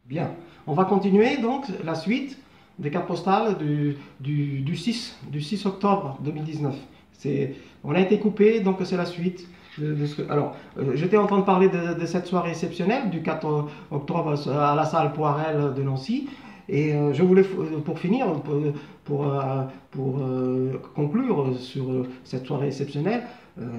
Bien, on va continuer donc la suite des cartes postales du 6 octobre 2019. On a été coupé, donc c'est la suite. Alors, j'étais en train de parler de cette soirée exceptionnelle du 4 octobre à la salle Poirel de Nancy. Et je voulais, pour finir, pour conclure sur cette soirée exceptionnelle,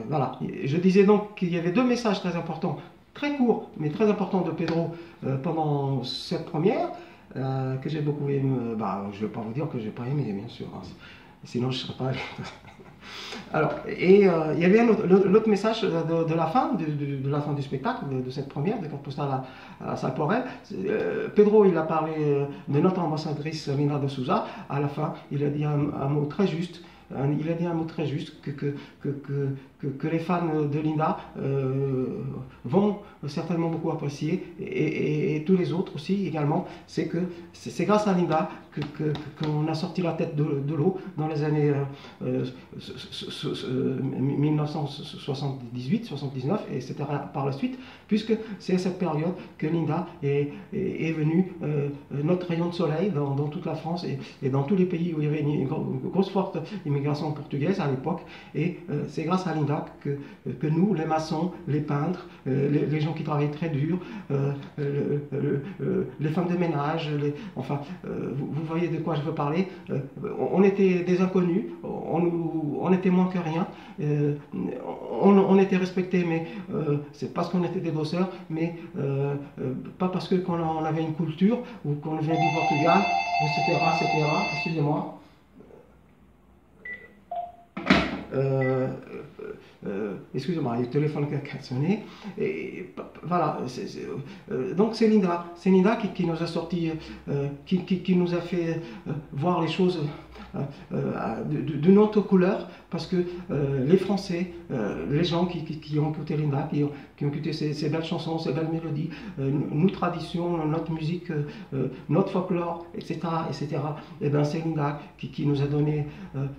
voilà. Je disais donc qu'il y avait deux messages très importants, très courts, mais très importants de Pedro pendant cette première, que j'ai beaucoup aimé. Je ne vais pas vous dire que j'ai pas aimé, bien sûr, hein, sinon je ne serais pas allé. Alors, il y avait l'autre message de la fin, de la fin du spectacle, de cette première, de carte postale à salle Poirel. Pedro, il a parlé de notre ambassadrice Lina de Souza. À la fin, il a dit un mot très juste. Il a dit un mot très juste que les fans de Linda vont certainement beaucoup apprécier et tous les autres aussi également. C'est que c'est grâce à Linda qu'on a sorti la tête de l'eau dans les années 1978-79 et etc. par la suite, puisque c'est à cette période que Linda est venue notre rayon de soleil dans toute la France et dans tous les pays où il y avait une grosse forte immigration portugaise à l'époque. Et c'est grâce à Linda que nous, les maçons, les peintres, les gens qui travaillent très dur, les femmes de ménage, vous voyez de quoi je veux parler. On était des inconnus, on était moins que rien, on était respectés, mais c'est parce qu'on était des bosseurs, mais pas parce qu'on avait une culture ou qu'on venait du Portugal, etc. Excusez-moi. Excusez-moi, il y a le téléphone qui a sonné. Et, voilà, donc c'est Linda qui nous a sorti, qui nous a fait voir les choses d'une autre couleur, parce que les Français, les gens qui ont écouté Linda, qui ont écouté ces belles chansons, ces belles mélodies, nos traditions, notre musique, notre folklore, etc., et bien c'est Linda qui nous a donné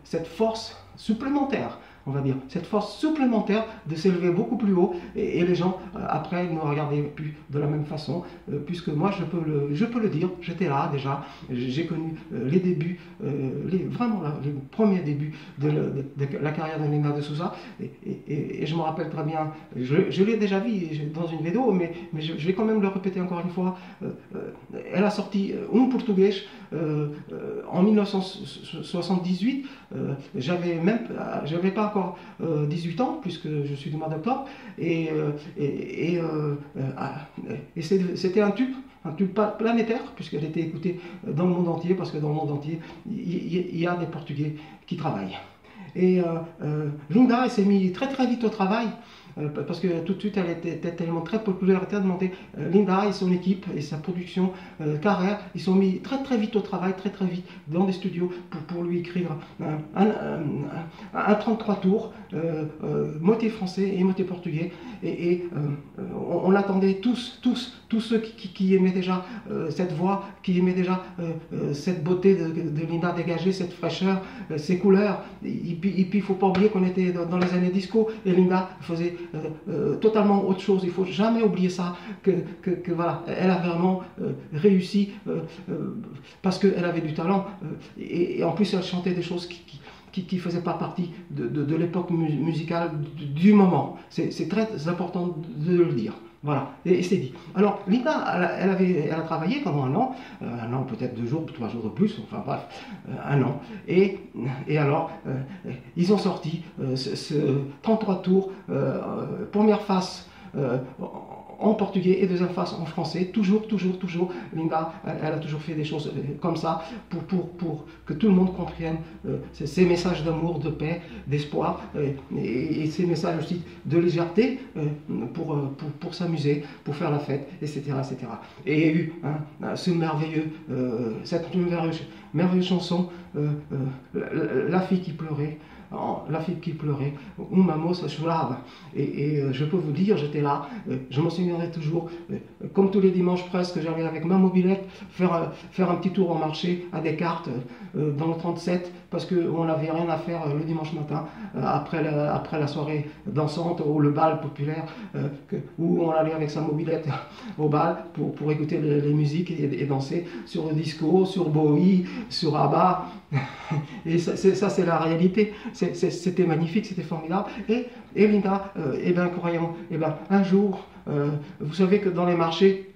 cette force supplémentaire, on va dire, cette force supplémentaire de s'élever beaucoup plus haut, et les gens après ne regardaient plus de la même façon, puisque moi je peux le dire, j'étais là déjà, j'ai connu les débuts, vraiment les premiers débuts de la carrière de Lina de Souza, et je me rappelle très bien, je l'ai déjà vu dans une vidéo, mais je vais quand même le répéter encore une fois. Elle a sorti Portugais en 1978. J'avais pas encore 18 ans, puisque je suis du mois d'octobre, et c'était un tube planétaire, puisqu'elle était écoutée dans le monde entier, parce que dans le monde entier, il y a des Portugais qui travaillent. Et Linda, elle s'est mise très très vite au travail, parce que tout de suite elle était tellement très populaire, elle était demandée. Linda et son équipe et sa production Carrère, ils sont mis très très vite au travail, très très vite dans des studios pour lui écrire un 33 tours, moitié français et moitié portugais, et on attendait tous ceux qui aimaient déjà cette voix, qui aimaient déjà cette beauté de Linda dégagée, cette fraîcheur, ces couleurs. Et puis il ne faut pas oublier qu'on était dans les années disco, et Linda faisait totalement autre chose. Il ne faut jamais oublier ça, que voilà, elle a vraiment réussi parce qu'elle avait du talent, et en plus elle chantait des choses qui ne faisaient pas partie de l'époque musicale du moment. C'est très important de le dire. Voilà, et c'est dit. Alors, Linda, elle a travaillé pendant un an peut-être 2 jours, 3 jours de plus, enfin bref, un an. Et alors, ils ont sorti ce 33 tours, première face en portugais et deuxième face en français, toujours. Linda, elle a toujours fait des choses comme ça pour que tout le monde comprenne ces messages d'amour, de paix, d'espoir, et ces messages aussi de légèreté pour s'amuser, pour faire la fête, etc. Et il y a eu cette merveilleuse chanson, La fille qui pleurait, La fille qui pleurait, ou Mamo Sachulab. Et je peux vous dire, j'étais là, je m'en souviendrai toujours, comme tous les dimanches presque, j'allais avec ma mobilette faire un petit tour au marché à Descartes, dans le 37, parce qu'on n'avait rien à faire le dimanche matin, après la soirée dansante ou le bal populaire, où on allait avec sa mobilette au bal pour écouter les musiques et danser sur le disco, sur Bowie, sur ABBA. Et ça c'est la réalité. C'était magnifique, c'était formidable. Et Linda, croyons, un jour, vous savez que dans les marchés,